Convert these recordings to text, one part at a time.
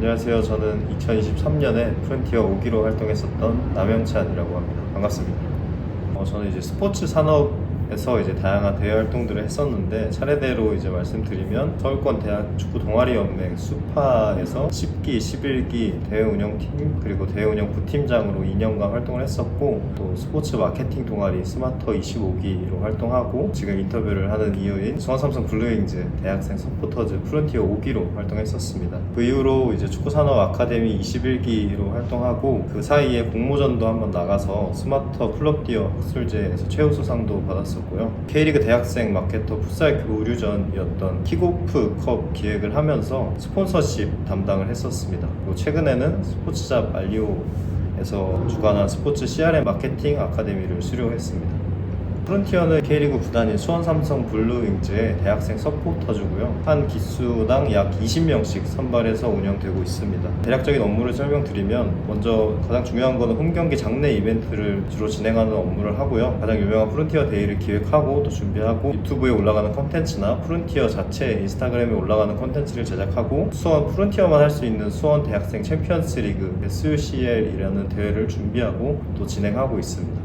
안녕하세요. 저는 2023년에 프론티어 5기로 활동했었던 남영찬이라고 합니다. 반갑습니다. 저는 이제 스포츠 산업에서 이제 다양한 대외 활동들을 했었는데, 차례대로 이제 말씀드리면 서울권 대학 축구 동아리 연맹 수파에서 10기, 11기 대회 운영팀 그리고 대회 운영 부팀장으로 2년간 활동을 했었고, 또 스포츠 마케팅 동아리 스마터 25기로 활동하고, 지금 인터뷰를 하는 이유인 수원삼성 블루윙즈 대학생 서포터즈 프론티어 5기로 활동했었습니다. 그 이후로 이제 축구산업 아카데미 21기로 활동하고, 그 사이에 공모전도 한번 나가서 스마터 클럽디어 학술제에서 최우수상도 받았었고요. K리그 대학생 마케터 풋살 교류전이었던 킥오프컵 기획을 하면서 스폰서십 담당을 했었습니다. 그리고 최근에는 스포츠잡 알리오에서 주관한 스포츠 CRM 마케팅 아카데미를 수료했습니다. 프론티어는 K리그 구단인 수원삼성 블루윙즈의 대학생 서포터즈고요. 한 기수당 약 20명씩 선발해서 운영되고 있습니다. 대략적인 업무를 설명드리면, 먼저 가장 중요한 거는 홈경기 장내 이벤트를 주로 진행하는 업무를 하고요. 가장 유명한 프론티어 데이를 기획하고 또 준비하고, 유튜브에 올라가는 콘텐츠나 프론티어 자체 인스타그램에 올라가는 콘텐츠를 제작하고, 수원 프론티어만 할 수 있는 수원 대학생 챔피언스 리그 SUCL이라는 대회를 준비하고 또 진행하고 있습니다.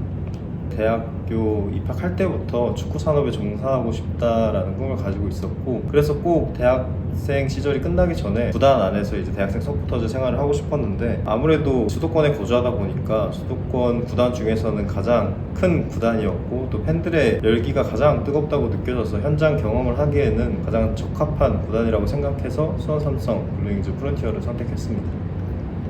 대학교 입학할 때부터 축구 산업에 종사하고 싶다라는 꿈을 가지고 있었고, 그래서 꼭 대학생 시절이 끝나기 전에 구단 안에서 이제 대학생 서포터즈 생활을 하고 싶었는데, 아무래도 수도권에 거주하다 보니까 수도권 구단 중에서는 가장 큰 구단이었고, 또 팬들의 열기가 가장 뜨겁다고 느껴져서 현장 경험을 하기에는 가장 적합한 구단이라고 생각해서 수원삼성 블루윙즈 프론티어를 선택했습니다.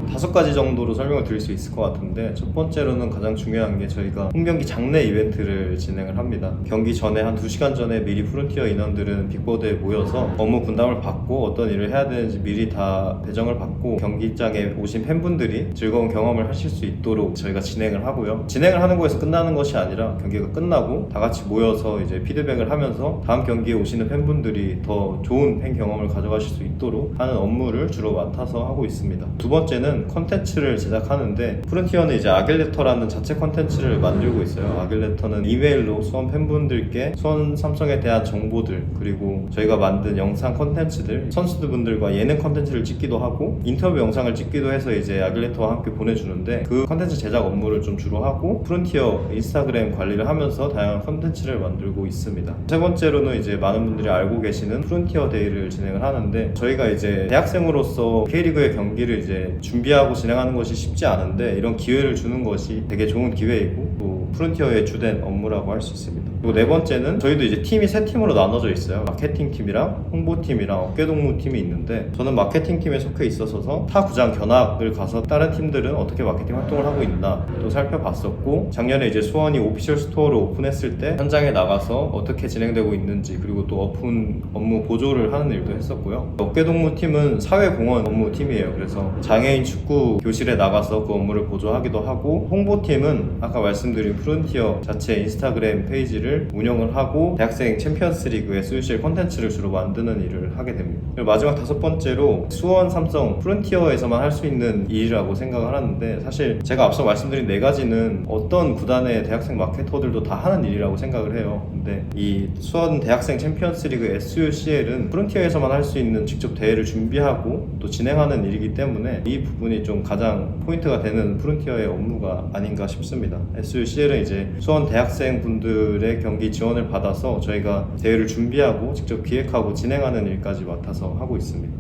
5가지 정도로 설명을 드릴 수 있을 것 같은데, 첫 번째로는 가장 중요한 게 저희가 홈경기 장내 이벤트를 진행을 합니다. 경기 전에 한 2시간 전에 미리 프론티어 인원들은 빅보드에 모여서 업무 분담을 받고 어떤 일을 해야 되는지 미리 다 배정을 받고, 경기장에 오신 팬분들이 즐거운 경험을 하실 수 있도록 저희가 진행을 하고요. 진행을 하는 거에서 끝나는 것이 아니라 경기가 끝나고 다 같이 모여서 이제 피드백을 하면서 다음 경기에 오시는 팬분들이 더 좋은 팬 경험을 가져가실 수 있도록 하는 업무를 주로 맡아서 하고 있습니다. 두 번째는 컨텐츠를 제작하는데, 프론티어는 이제 아길레터라는 자체 컨텐츠를 만들고 있어요. 아길레터는 이메일로 수원 팬분들께 수원 삼성에 대한 정보들, 그리고 저희가 만든 영상 컨텐츠들, 선수들분들과 예능 컨텐츠를 찍기도 하고 인터뷰 영상을 찍기도 해서 이제 아길레터와 함께 보내주는데, 그 컨텐츠 제작 업무를 좀 주로 하고 프론티어 인스타그램 관리를 하면서 다양한 컨텐츠를 만들고 있습니다. 세 번째로는 이제 많은 분들이 알고 계시는 프론티어 데이를 진행을 하는데, 저희가 이제 대학생으로서 K리그의 경기를 이제 준비하고 진행하는 것이 쉽지 않은데, 이런 기회를 주는 것이 되게 좋은 기회이고 또 프론티어의 주된 업무라고 할 수 있습니다. 그리고 네 번째는 저희도 이제 팀이 3팀으로 나눠져 있어요. 마케팅 팀이랑 홍보팀이랑 어깨동무 팀이 있는데, 저는 마케팅 팀에 속해 있어서 타 구장 견학을 가서 다른 팀들은 어떻게 마케팅 활동을 하고 있나 또 살펴봤었고, 작년에 이제 수원이 오피셜 스토어를 오픈했을 때 현장에 나가서 어떻게 진행되고 있는지, 그리고 또 오픈 업무 보조를 하는 일도 했었고요. 어깨동무 팀은 사회공헌 업무 팀이에요. 그래서 장애인 축구 교실에 나가서 그 업무를 보조하기도 하고, 홍보팀은 아까 말씀드린 프론티어 자체 인스타그램 페이지를 운영을 하고 대학생 챔피언스 리그의 SUCL 콘텐츠를 주로 만드는 일을 하게 됩니다. 그리고 마지막 5번째로 수원 삼성 프론티어에서만 할 수 있는 일이라고 생각을 하는데, 사실 제가 앞서 말씀드린 4가지는 어떤 구단의 대학생 마케터들도 다 하는 일이라고 생각을 해요. 근데 이 수원 대학생 챔피언스 리그 SUCL은 프론티어에서만 할 수 있는 직접 대회를 준비하고 또 진행하는 일이기 때문에 이 부분이 좀 가장 포인트가 되는 프론티어의 업무가 아닌가 싶습니다. SUCL은 이제 수원 대학생 분들의 경기 지원을 받아서 저희가 대회를 준비하고 직접 기획하고 진행하는 일까지 맡아서 하고 있습니다.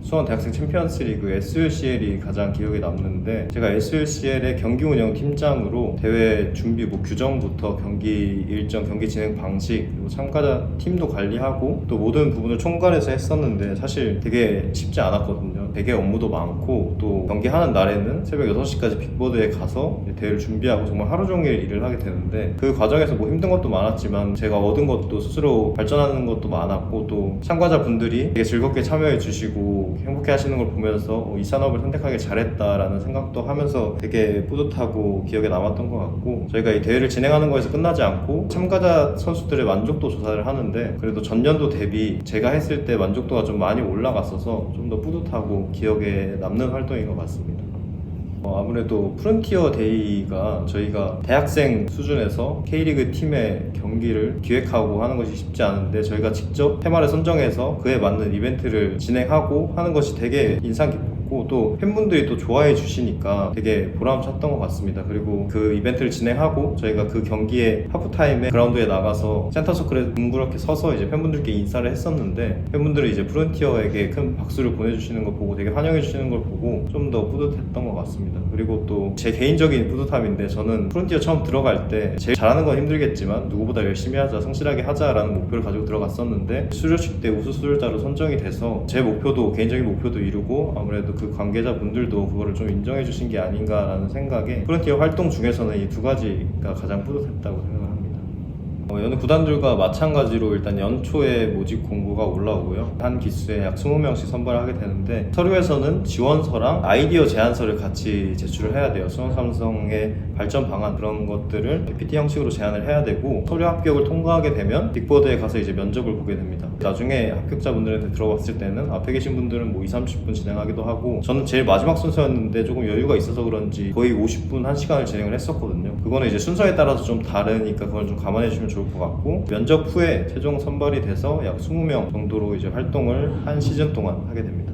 수원 대학생 챔피언스 리그 SUCL이 가장 기억에 남는데, 제가 SUCL의 경기 운영 팀장으로 대회 준비 규정부터 경기 일정, 경기 진행 방식, 그리고 참가자 팀도 관리하고 또 모든 부분을 총괄해서 했었는데, 사실 되게 쉽지 않았거든요. 되게 업무도 많고, 또 경기하는 날에는 새벽 6시까지 빅보드에 가서 대회를 준비하고 정말 하루 종일 일을 하게 되는데, 그 과정에서 뭐 힘든 것도 많았지만 제가 얻은 것도 스스로 발전하는 것도 많았고, 또 참가자분들이 되게 즐겁게 참여해 주시고 행복해 하시는 걸 보면서 이 산업을 선택하기 잘했다라는 생각도 하면서 되게 뿌듯하고 기억에 남았던 것 같고, 저희가 이 대회를 진행하는 거에서 끝나지 않고 참가자 선수들의 만족도 조사를 하는데, 그래도 전년도 대비 제가 했을 때 만족도가 좀 많이 올라갔어서 좀 더 뿌듯하고 기억에 남는 활동인 것 같습니다. 아무래도 프론티어 데이가 저희가 대학생 수준에서 K리그 팀의 경기를 기획하고 하는 것이 쉽지 않은데, 저희가 직접 테마를 선정해서 그에 맞는 이벤트를 진행하고 하는 것이 되게 인상 깊고 같고 또 팬분들이 또 좋아해 주시니까 되게 보람찼던 것 같습니다. 그리고 그 이벤트를 진행하고 저희가 그 경기에 하프타임에 그라운드에 나가서 센터서클에 둥그렇게 서서 이제 팬분들께 인사를 했었는데 팬분들이 이제 프론티어에게 큰 박수를 보내주시는 걸 보고 되게 환영해 주시는 걸 보고 좀 더 뿌듯했던 것 같습니다. 그리고 또 제 개인적인 뿌듯함인데 저는 프론티어 처음 들어갈 때 제일 잘하는 건 힘들겠지만 누구보다 열심히 하자, 성실하게 하자라는 목표를 가지고 들어갔었는데 수료식 때 우수 수료자로 선정이 돼서 제 목표도 개인적인 목표도 이루고 아무래도 그 관계자분들도 그거를 좀 인정해 주신 게 아닌가라는 생각에 프론티어 활동 중에서는 이 두 가지가 가장 뿌듯했다고 생각합니다. 여느 구단들과 마찬가지로 일단 연초에 모집 공고가 올라오고요. 한 기수에 약 20명씩 선발을 하게 되는데 서류에서는 지원서랑 아이디어 제안서를 같이 제출을 해야 돼요. 수원삼성의 발전 방안 그런 것들을 PPT 형식으로 제안을 해야 되고 서류 합격을 통과하게 되면 빅보드에 가서 이제 면접을 보게 됩니다. 나중에 합격자분들한테 들어봤을 때는 앞에 계신 분들은 뭐 20-30분 진행하기도 하고 저는 제일 마지막 순서였는데 조금 여유가 있어서 그런지 거의 50분, 1시간을 진행을 했었거든요. 그거는 이제 순서에 따라서 좀 다르니까 그걸 좀 감안해 주시면 좋을 것 같고 면접 후에 최종 선발이 돼서 약 20명 정도로 이제 활동을 한 시즌 동안 하게 됩니다.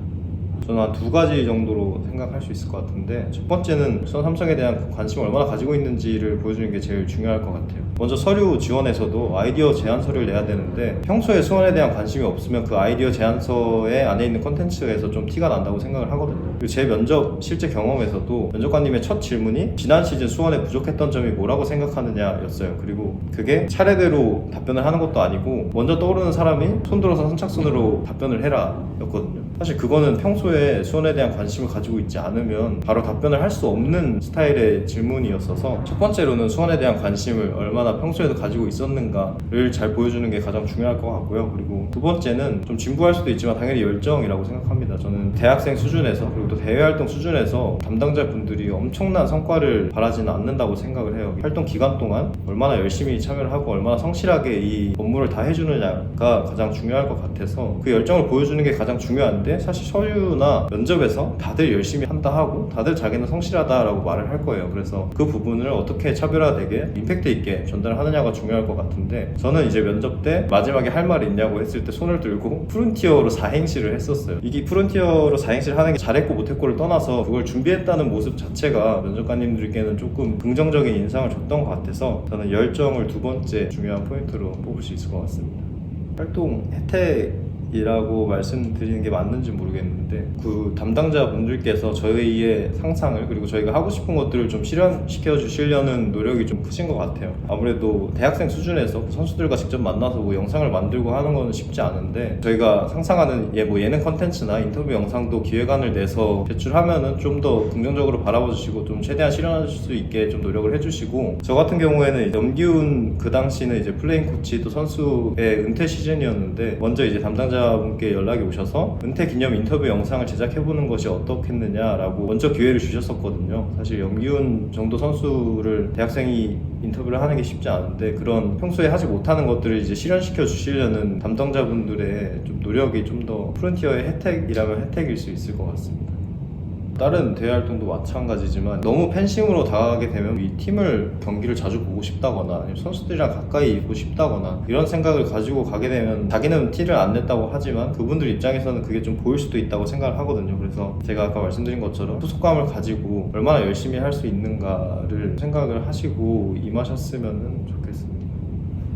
저는 한 두 가지 정도로 생각할 수 있을 것 같은데 첫 번째는 수원 삼성에 대한 관심을 얼마나 가지고 있는지를 보여주는 게 제일 중요할 것 같아요. 먼저 서류 지원에서도 아이디어 제안서를 내야 되는데 평소에 수원에 대한 관심이 없으면 그 아이디어 제안서에 안에 있는 컨텐츠에서 좀 티가 난다고 생각을 하거든요. 그리고 제 면접 실제 경험에서도 면접관님의 첫 질문이 지난 시즌 수원에 부족했던 점이 뭐라고 생각하느냐였어요. 그리고 그게 차례대로 답변을 하는 것도 아니고 먼저 떠오르는 사람이 손 들어서 선착순으로 답변을 해라 였거든요. 사실 그거는 평소에 수원에 대한 관심을 가지고 있지 않으면 바로 답변을 할 수 없는 스타일의 질문이었어서 첫 번째로는 수원에 대한 관심을 얼마나 평소에도 가지고 있었는가를 잘 보여주는 게 가장 중요할 것 같고요. 그리고 두 번째는 좀 진부할 수도 있지만 당연히 열정이라고 생각합니다. 저는 대학생 수준에서 그리고 또 대외활동 수준에서 담당자분들이 엄청난 성과를 바라지는 않는다고 생각을 해요. 활동 기간 동안 얼마나 열심히 참여를 하고 얼마나 성실하게 이 업무를 다 해주느냐가 가장 중요할 것 같아서 그 열정을 보여주는 게 가장 중요한데 사실 서류나 면접에서 다들 열심히 한다 하고 다들 자기는 성실하다라고 말을 할 거예요. 그래서 그 부분을 어떻게 차별화되게 임팩트 있게 전달하느냐가 중요할 것 같은데 저는 이제 면접 때 마지막에 할 말 있냐고 했을 때 손을 들고 프론티어로 4행시를 했었어요. 이게 프론티어로 4행시를 하는 게 잘했고 못했고를 떠나서 그걸 준비했다는 모습 자체가 면접관님들께는 조금 긍정적인 인상을 줬던 것 같아서 저는 열정을 두 번째 중요한 포인트로 뽑을 수 있을 것 같습니다. 활동 혜택이라고 말씀드리는 게 맞는지 모르겠는데 그 담당자분들께서 저희의 상상을 그리고 저희가 하고 싶은 것들을 좀 실현시켜 주시려는 노력이 좀 크신 것 같아요. 아무래도 대학생 수준에서 선수들과 직접 만나서 뭐 영상을 만들고 하는 건 쉽지 않은데 저희가 상상하는 예능 컨텐츠나 인터뷰 영상도 기획안을 내서 제출하면은 좀 더 긍정적으로 바라봐 주시고 좀 최대한 실현할 수 있게 좀 노력을 해주시고 저 같은 경우에는 염기훈 그 당시는 이제 플레잉 코치 또 선수의 은퇴 시즌이었는데 먼저 이제 담당자분께 연락이 오셔서 은퇴 기념 인터뷰 영상을 제작해보는 것이 어떻겠느냐라고 먼저 기회를 주셨었거든요. 사실 염기훈 정도 선수를 대학생이 인터뷰를 하는 게 쉽지 않은데 그런 평소에 하지 못하는 것들을 이제 실현시켜 주시려는 담당자분들의 좀 노력이 좀 더 프론티어의 혜택이라면 혜택일 수 있을 것 같습니다. 다른 대회 활동도 마찬가지지만 너무 팬심으로 다가가게 되면 이 팀을 경기를 자주 보고 싶다거나 아니면 선수들이랑 가까이 있고 싶다거나 이런 생각을 가지고 가게 되면 자기는 티를 안 냈다고 하지만 그분들 입장에서는 그게 좀 보일 수도 있다고 생각을 하거든요. 그래서 제가 아까 말씀드린 것처럼 소속감을 가지고 얼마나 열심히 할 수 있는가를 생각을 하시고 임하셨으면 좋겠습니다.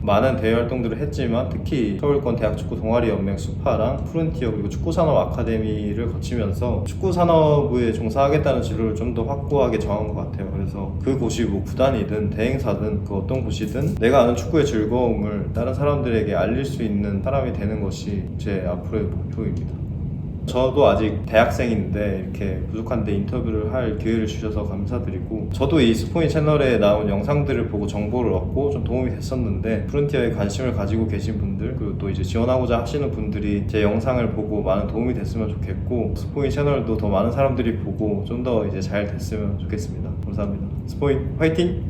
많은 대외 활동들을 했지만 특히 서울권 대학축구 동아리연맹 수파랑 프론티어 그리고 축구산업 아카데미를 거치면서 축구산업에 종사하겠다는 진로를 좀 더 확고하게 정한 것 같아요. 그래서 그 곳이 뭐 구단이든 대행사든 그 어떤 곳이든 내가 아는 축구의 즐거움을 다른 사람들에게 알릴 수 있는 사람이 되는 것이 제 앞으로의 목표입니다. 저도 아직 대학생인데 이렇게 부족한데 인터뷰를 할 기회를 주셔서 감사드리고 저도 이 스포인 채널에 나온 영상들을 보고 정보를 얻고 좀 도움이 됐었는데 프론티어에 관심을 가지고 계신 분들 그리고 또 이제 지원하고자 하시는 분들이 제 영상을 보고 많은 도움이 됐으면 좋겠고 스포인 채널도 더 많은 사람들이 보고 좀 더 이제 잘 됐으면 좋겠습니다. 감사합니다. 스포인 화이팅!